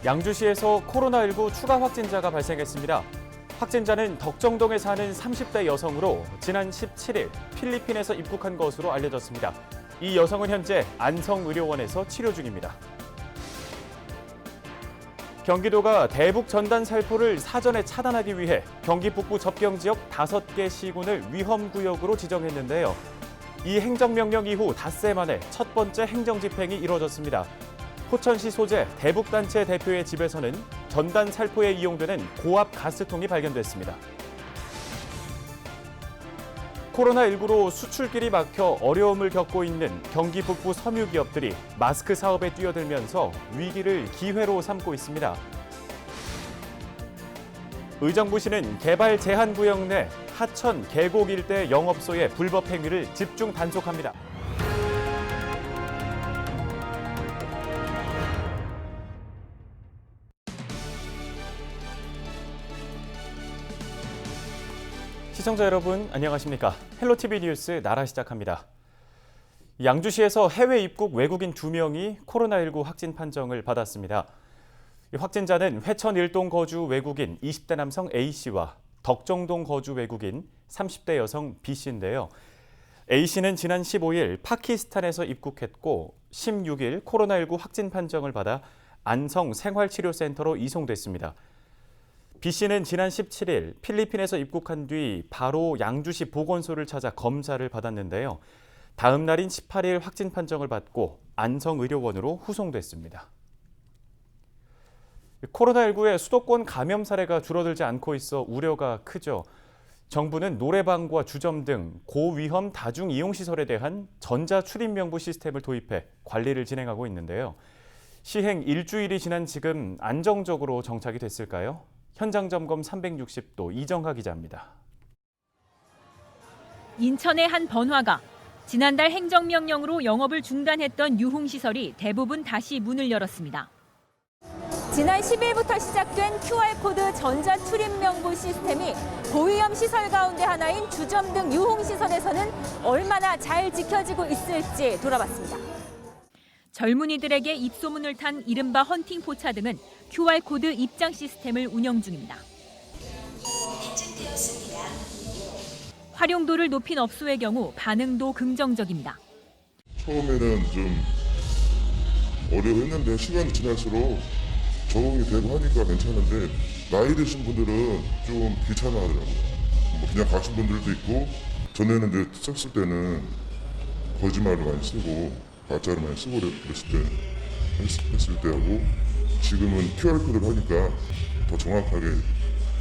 양주시에서 코로나19 추가 확진자가 발생했습니다. 확진자는 덕정동에 사는 30대 여성으로 지난 17일 필리핀에서 입국한 것으로 알려졌습니다. 이 여성은 현재 안성의료원에서 치료 중입니다. 경기도가 대북 전단 살포를 사전에 차단하기 위해 경기 북부 접경 지역 5개 시군을 위험구역으로 지정했는데요. 이 행정명령 이후 닷새 만에 첫 번째 행정집행이 이뤄졌습니다. 포천시 소재 대북단체 대표의 집에서는 전단 살포에 이용되는 고압 가스통이 발견됐습니다. 코로나19로 수출길이 막혀 어려움을 겪고 있는 경기 북부 섬유 기업들이 마스크 사업에 뛰어들면서 위기를 기회로 삼고 있습니다. 의정부시는 개발 제한 구역 내 하천 계곡 일대 영업소의 불법 행위를 집중 단속합니다. 시청자 여러분 안녕하십니까? 헬로티비 뉴스 나라 시작합니다. 양주시에서 해외 입국 외국인 2명이 코로나19 확진 판정을 받았습니다. 확진자는 회천 일동 거주 외국인 20대 남성 A씨와 덕정동 거주 외국인 30대 여성 B씨인데요. A씨는 지난 15일 파키스탄에서 입국했고 16일 코로나19 확진 판정을 받아 안성 생활치료센터로 이송됐습니다. B씨는 지난 17일 필리핀에서 입국한 뒤 바로 양주시 보건소를 찾아 검사를 받았는데요. 다음 날인 18일 확진 판정을 받고 안성의료원으로 후송됐습니다. 코로나19의 수도권 감염 사례가 줄어들지 않고 있어 우려가 크죠. 정부는 노래방과 주점 등 고위험 다중이용시설에 대한 전자출입명부 시스템을 도입해 관리를 진행하고 있는데요. 시행 일주일이 지난 지금 안정적으로 정착이 됐을까요? 현장 점검 360도 이정하 기자입니다. 인천의 한 번화가 지난달 행정명령으로 영업을 중단했던 유흥시설이 대부분 다시 문을 열었습니다. 지난 10일부터 시작된 QR코드 전자출입명부 시스템이 고위험 시설 가운데 하나인 주점 등 유흥시설에서는 얼마나 잘 지켜지고 있을지 돌아봤습니다. 젊은이들에게 입소문을 탄 이른바 헌팅 포차 등은 QR코드 입장 시스템을 운영 중입니다. 활용도를 높인 업소의 경우 반응도 긍정적입니다. 처음에는 좀 어려웠는데 시간이 지날수록 적응이 되고 하니까 괜찮은데 나이 드신 분들은 좀 귀찮아하더라고요. 그냥 가신 분들도 있고 전에는 이제 썼을 때는 거짓말을 많이 쓰고 가짜를 많이 쓰고 했을 때하고 지금은 QR코드를 하니까 더 정확하게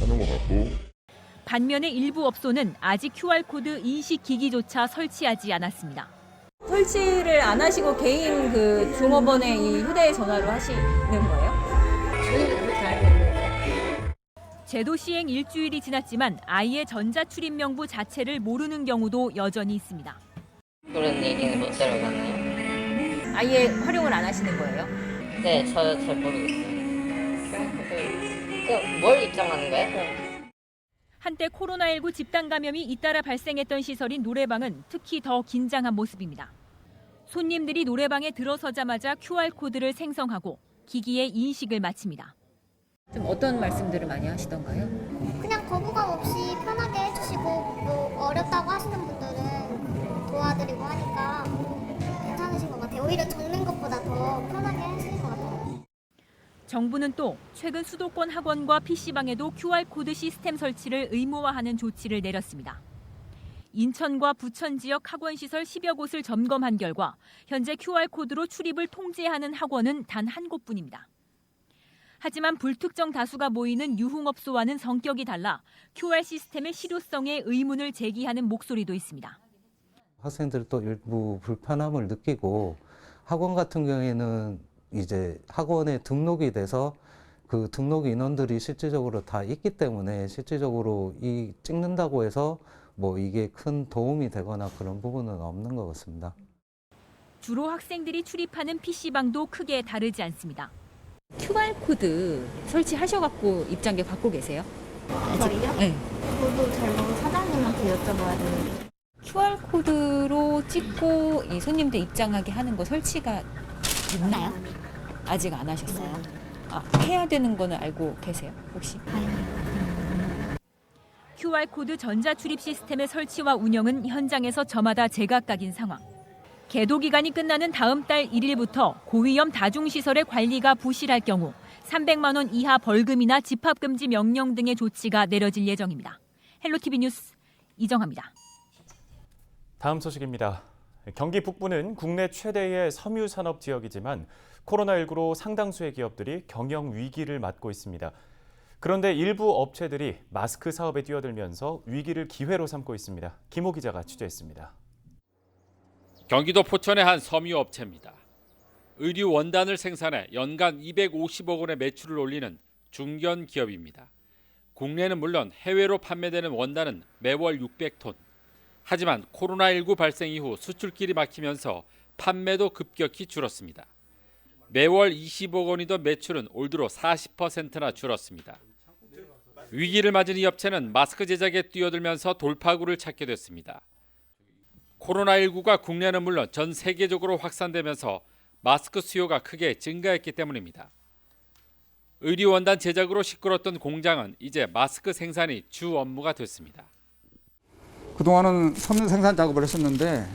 하는 것 같고. 반면에 일부 업소는 아직 QR코드 인식 기기조차 설치하지 않았습니다. 설치를 안 하시고 개인 그 종업원의 이 휴대전화로 하시는 거예요? 제도 시행 일주일이 지났지만 아예 전자출입명부 자체를 모르는 경우도 여전히 있습니다. 그런 얘기는 못 들어봤네요. 아예 활용을 안 하시는 거예요? 네, 저 잘 모르겠어요. 뭘 입장하는 거예요? 한때 코로나19 집단 감염이 잇따라 발생했던 시설인 노래방은 특히 더 긴장한 모습입니다. 손님들이 노래방에 들어서자마자 QR코드를 생성하고 기기에 인식을 마칩니다. 좀 어떤 말씀들을 많이 하시던가요? 그냥 거부감 없이 편하게 해주시고 뭐 어렵다고 하시는 분들은 도와드리고 하니까 괜찮으신 것 같아요. 오히려 적는 것보다 더 편하게 하시는 것 같아요. 정부는 또 최근 수도권 학원과 PC방에도 QR코드 시스템 설치를 의무화하는 조치를 내렸습니다. 인천과 부천 지역 학원시설 10여 곳을 점검한 결과 현재 QR코드로 출입을 통제하는 학원은 단 한 곳뿐입니다. 하지만 불특정 다수가 모이는 유흥업소와는 성격이 달라 QR 시스템의 실효성에 의문을 제기하는 목소리도 있습니다. 학생들도 일부 불편함을 느끼고 학원 같은 경우에는 이제 학원에 등록이 돼서 그 등록 인원들이 실질적으로 다 있기 때문에 실질적으로 이 찍는다고 해서 뭐 이게 큰 도움이 되거나 그런 부분은 없는 것 같습니다. 주로 학생들이 출입하는 PC방도 크게 다르지 않습니다. QR코드 설치하셔갖고 입장료 받고 계세요? 저희요? 네. 저도 잘 모르고 사장님한테 여쭤봐야 되는데. QR코드로 찍고 이 손님들 입장하게 하는 거 설치가 있나요? 아직 안 하셨어요? 해야 되는 거는 알고 계세요, 혹시? QR코드 전자출입 시스템의 설치와 운영은 현장에서 저마다 제각각인 상황. 계도 기간이 끝나는 다음 달 1일부터 고위험 다중시설의 관리가 부실할 경우 300만 원 이하 벌금이나 집합금지 명령 등의 조치가 내려질 예정입니다. 헬로티비 뉴스 이정아입니다. 다음 소식입니다. 경기 북부는 국내 최대의 섬유 산업 지역이지만 코로나19로 상당수의 기업들이 경영 위기를 맞고 있습니다. 그런데 일부 업체들이 마스크 사업에 뛰어들면서 위기를 기회로 삼고 있습니다. 김호 기자가 취재했습니다. 경기도 포천의 한 섬유 업체입니다. 의류 원단을 생산해 연간 250억 원의 매출을 올리는 중견 기업입니다. 국내는 물론 해외로 판매되는 원단은 매월 600톤. 하지만 코로나19 발생 이후 수출길이 막히면서 판매도 급격히 줄었습니다. 매월 20억 원이던 매출은 올 들어 40%나 줄었습니다. 위기를 맞은 이 업체는 마스크 제작에 뛰어들면서 돌파구를 찾게 됐습니다. 코로나19가 국내는 물론 전 세계적으로 확산되면서 마스크 수요가 크게 증가했기 때문입니다. 의류 원단 제작으로 시끄러웠던 공장은 이제 마스크 생산이 주 업무가 됐습니다. 그동안은 섬유 생산 작업을 했었는데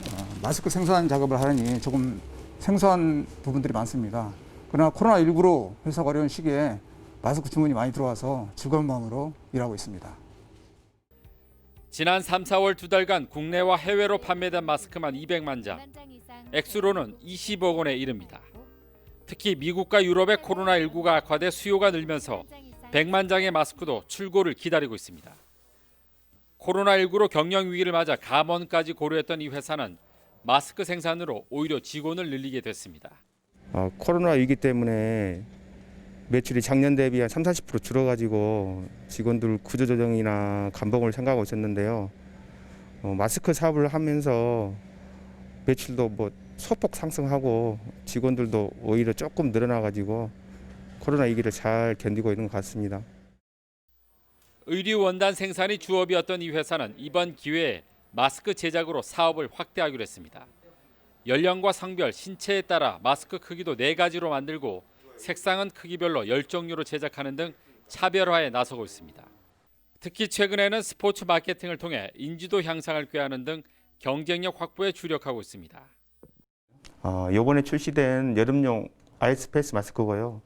마스크 생산 작업을 하니 조금 생소한 부분들이 많습니다. 그러나 코로나19로 회사가 어려운 시기에 마스크 주문이 많이 들어와서 즐거운 마음으로 일하고 있습니다. 지난 3, 4월 두 달간 국내와 해외로 판매된 마스크만 200만 장, 액수로는 20억 원에 이릅니다. 특히 미국과 유럽의 코로나19가 악화돼 수요가 늘면서 100만 장의 마스크도 출고를 기다리고 있습니다. 코로나19로 경영 위기를 맞아 감원까지 고려했던 이 회사는 마스크 생산으로 오히려 직원을 늘리게 됐습니다. 코로나 위기 때문에 매출이 작년 대비 한 30-40% 줄어가지고 직원들 구조조정이나 감봉을 생각하고 있었는데요. 마스크 사업을 하면서 매출도 소폭 상승하고 직원들도 오히려 조금 늘어나가지고 코로나 위기를 잘 견디고 있는 것 같습니다. 의류 원단 생산이 주업이었던 이 회사는 이번 기회에 마스크 제작으로 사업을 확대하기로 했습니다. 연령과 성별, 신체에 따라 마스크 크기도 4가지로 만들고 색상은 크기별로 10종류로 제작하는 등 차별화에 나서고 있습니다. 특히 최근에는 스포츠 마케팅을 통해 인지도 향상을 꾀하는 등 경쟁력 확보에 주력하고 있습니다. 이번에 출시된 여름용 아이스패스 마스크고요.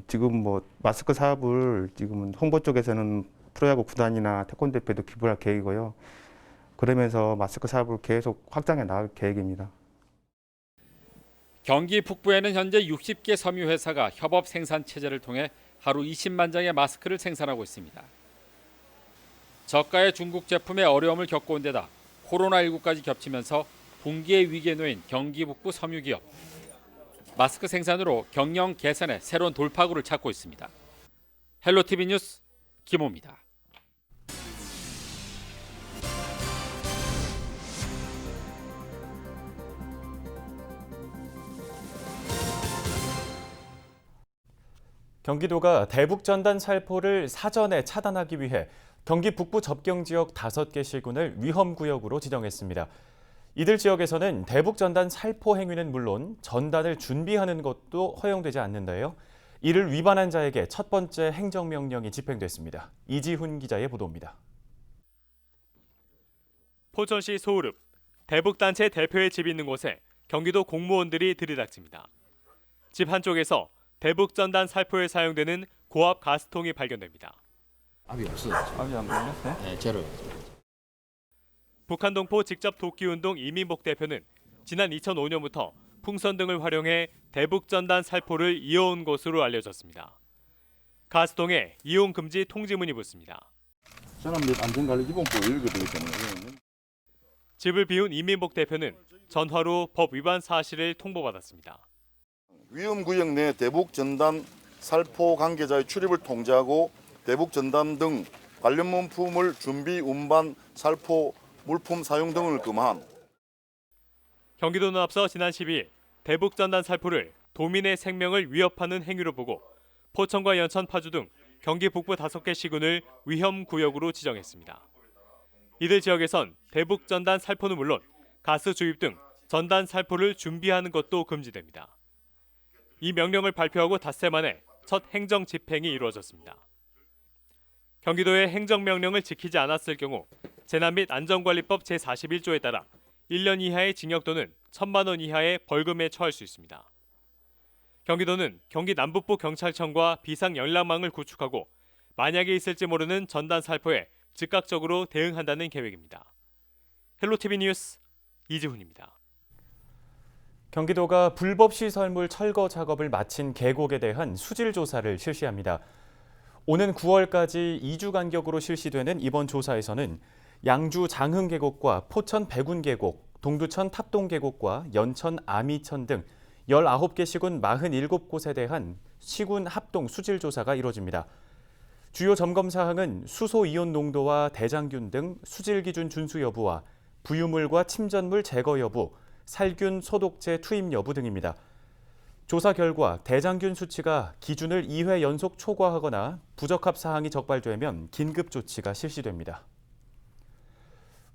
지금 마스크 사업을 지금은 홍보 쪽에서는 프로야구 구단이나 태권도 대표도 기부할 계획이고요. 그러면서 마스크 사업을 계속 확장해 나갈 계획입니다. 경기 북부에는 현재 60개 섬유 회사가 협업 생산 체제를 통해 하루 20만 장의 마스크를 생산하고 있습니다. 저가의 중국 제품에 어려움을 겪어온 데다 코로나19까지 겹치면서 붕괴의 위기에 놓인 경기 북부 섬유 기업. 마스크 생산으로 경영 개선에 새로운 돌파구를 찾고 있습니다. 헬로티비 뉴스 김호입니다. 경기도가 대북전단 살포를 사전에 차단하기 위해 경기 북부 접경지역 5개 시군을 위험구역으로 지정했습니다. 이들 지역에서는 대북전단 살포 행위는 물론 전단을 준비하는 것도 허용되지 않는데요. 이를 위반한 자에게 첫 번째 행정명령이 집행됐습니다. 이지훈 기자의 보도입니다. 포천시 소우릅, 대북단체 대표의 집이 있는 곳에 경기도 공무원들이 들이닥칩니다. 집 한쪽에서 대북전단 살포에 사용되는 고압 가스통이 발견됩니다. 압이 없어요. 압이 안 걸렸어요? 네, 제로요. 북한 동포 직접 돕기운동 이민복 대표는 지난 2005년부터 풍선 등을 활용해 대북전단 살포를 이어온 것으로 알려졌습니다. 가스통에 이용 금지 통지문이 붙습니다. 사람 및 안전관리기본법 이렇게 되어 있잖아요. 집을 비운 이민복 대표는 전화로 법 위반 사실을 통보받았습니다. 위험구역 내 대북전단 살포 관계자의 출입을 통제하고 대북전단 등 관련 물품을 준비, 운반, 살포, 물품 사용 등을 금한. 경기도는 앞서 지난 12일 대북전단 살포를 도민의 생명을 위협하는 행위로 보고 포천과 연천, 파주 등 경기 북부 5개 시군을 위험구역으로 지정했습니다. 이들 지역에선 대북전단 살포는 물론 가스 주입 등 전단 살포를 준비하는 것도 금지됩니다. 이 명령을 발표하고 닷새 만에 첫 행정 집행이 이루어졌습니다. 경기도의 행정명령을 지키지 않았을 경우 재난 및 안전관리법 제41조에 따라 1년 이하의 징역 또는 1,000만 원 이하의 벌금에 처할 수 있습니다. 경기도는 경기 남북부 경찰청과 비상연락망을 구축하고 만약에 있을지 모르는 전단 살포에 즉각적으로 대응한다는 계획입니다. 헬로티비 뉴스 이지훈입니다. 경기도가 불법 시설물 철거 작업을 마친 계곡에 대한 수질 조사를 실시합니다. 오는 9월까지 2주 간격으로 실시되는 이번 조사에서는 양주 장흥계곡과 포천 백운계곡, 동두천 탑동계곡과 연천 아미천 등 19개 시군 47곳에 대한 시군 합동 수질 조사가 이뤄집니다. 주요 점검 사항은 수소 이온 농도와 대장균 등 수질 기준 준수 여부와 부유물과 침전물 제거 여부, 살균 소독제 투입 여부 등입니다. 조사 결과 대장균 수치가 기준을 2회 연속 초과하거나 부적합 사항이 적발되면 긴급 조치가 실시됩니다.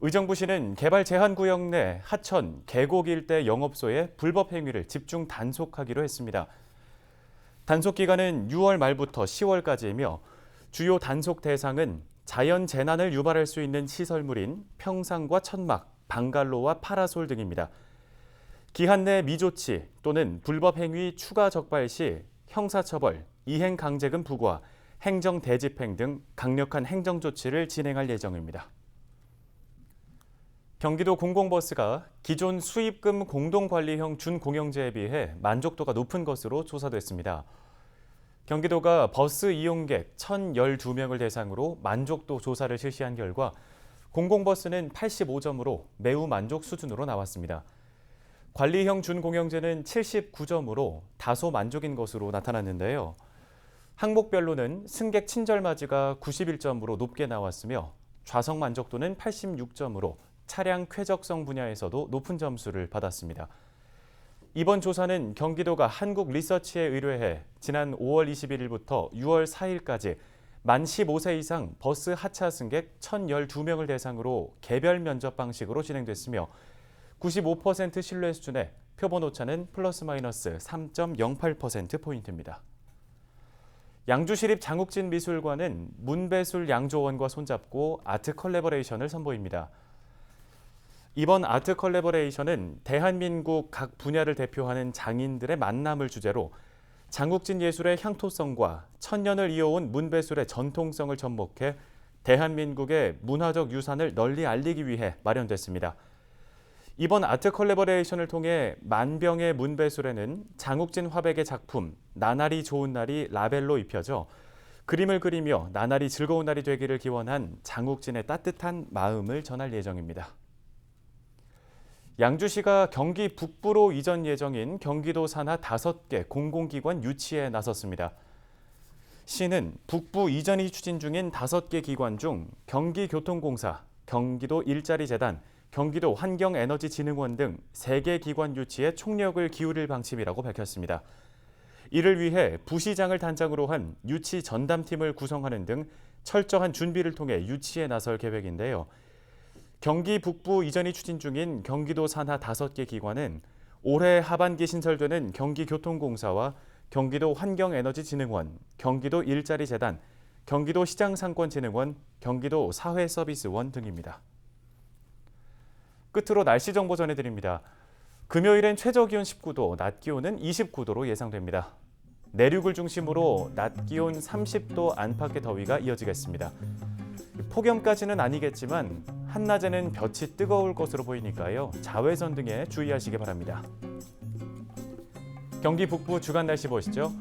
의정부시는 개발 제한 구역 내 하천, 계곡 일대 영업소의 불법 행위를 집중 단속하기로 했습니다. 단속 기간은 6월 말부터 10월까지이며 주요 단속 대상은 자연 재난을 유발할 수 있는 시설물인 평상과 천막, 방갈로와 파라솔 등입니다. 기한 내 미조치 또는 불법 행위 추가 적발 시 형사처벌, 이행 강제금 부과, 행정 대집행 등 강력한 행정 조치를 진행할 예정입니다. 경기도 공공버스가 기존 수입금 공동관리형 준공영제에 비해 만족도가 높은 것으로 조사됐습니다. 경기도가 버스 이용객 1,012명을 대상으로 만족도 조사를 실시한 결과 공공버스는 85점으로 매우 만족 수준으로 나왔습니다. 관리형 준공영제는 79점으로 다소 만족인 것으로 나타났는데요. 항목별로는 승객 친절맞이가 91점으로 높게 나왔으며 좌석 만족도는 86점으로 차량 쾌적성 분야에서도 높은 점수를 받았습니다. 이번 조사는 경기도가 한국리서치에 의뢰해 지난 5월 21일부터 6월 4일까지 만 15세 이상 버스 하차 승객 1,012명을 대상으로 개별 면접 방식으로 진행됐으며 95% 신뢰 수준의 표본 오차는 플러스 마이너스 3.08%포인트입니다. 양주시립 장욱진 미술관은 문배술 양조원과 손잡고 아트 컬래버레이션을 선보입니다. 이번 아트 컬래버레이션은 대한민국 각 분야를 대표하는 장인들의 만남을 주제로 장욱진 예술의 향토성과 천년을 이어온 문배술의 전통성을 접목해 대한민국의 문화적 유산을 널리 알리기 위해 마련됐습니다. 이번 아트 컬래버레이션을 통해 만병의 문배술에는 장욱진 화백의 작품 나날이 좋은 날이 라벨로 입혀져 그림을 그리며 나날이 즐거운 날이 되기를 기원한 장욱진의 따뜻한 마음을 전할 예정입니다. 양주시가 경기 북부로 이전 예정인 경기도 산하 5개 공공기관 유치에 나섰습니다. 시는 북부 이전이 추진 중인 5개 기관 중 경기교통공사, 경기도 일자리재단, 경기도 환경에너지진흥원 등 3개 기관 유치에 총력을 기울일 방침이라고 밝혔습니다. 이를 위해 부시장을 단장으로 한 유치 전담팀을 구성하는 등 철저한 준비를 통해 유치에 나설 계획인데요. 경기 북부 이전이 추진 중인 경기도 산하 5개 기관은 올해 하반기 신설되는 경기교통공사와 경기도 환경에너지진흥원, 경기도 일자리재단, 경기도 시장상권진흥원, 경기도 사회서비스원 등입니다. 끝으로 날씨 정보 전해드립니다. 금요일엔 최저기온 19도, 낮 기온은 29도로 예상됩니다. 내륙을 중심으로 낮 기온 30도 안팎의 더위가 이어지겠습니다. 폭염까지는 아니겠지만 한낮에는 볕이 뜨거울 것으로 보이니까요. 자외선 등에 주의하시기 바랍니다. 경기 북부 주간 날씨 보시죠.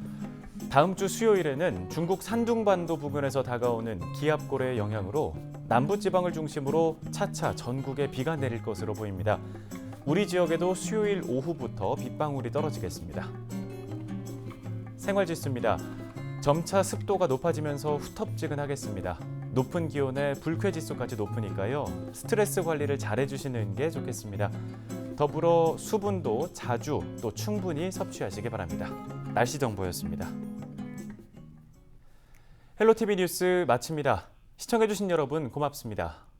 다음 주 수요일에는 중국 산둥반도 부근에서 다가오는 기압고래의 영향으로 남부지방을 중심으로 차차 전국에 비가 내릴 것으로 보입니다. 우리 지역에도 수요일 오후부터 빗방울이 떨어지겠습니다. 생활지수입니다. 점차 습도가 높아지면서 후텁지근하겠습니다. 높은 기온에 불쾌지수까지 높으니까요. 스트레스 관리를 잘해주시는 게 좋겠습니다. 더불어 수분도 자주 또 충분히 섭취하시기 바랍니다. 날씨 정보였습니다. 헬로티비 뉴스 마칩니다. 시청해주신 여러분 고맙습니다.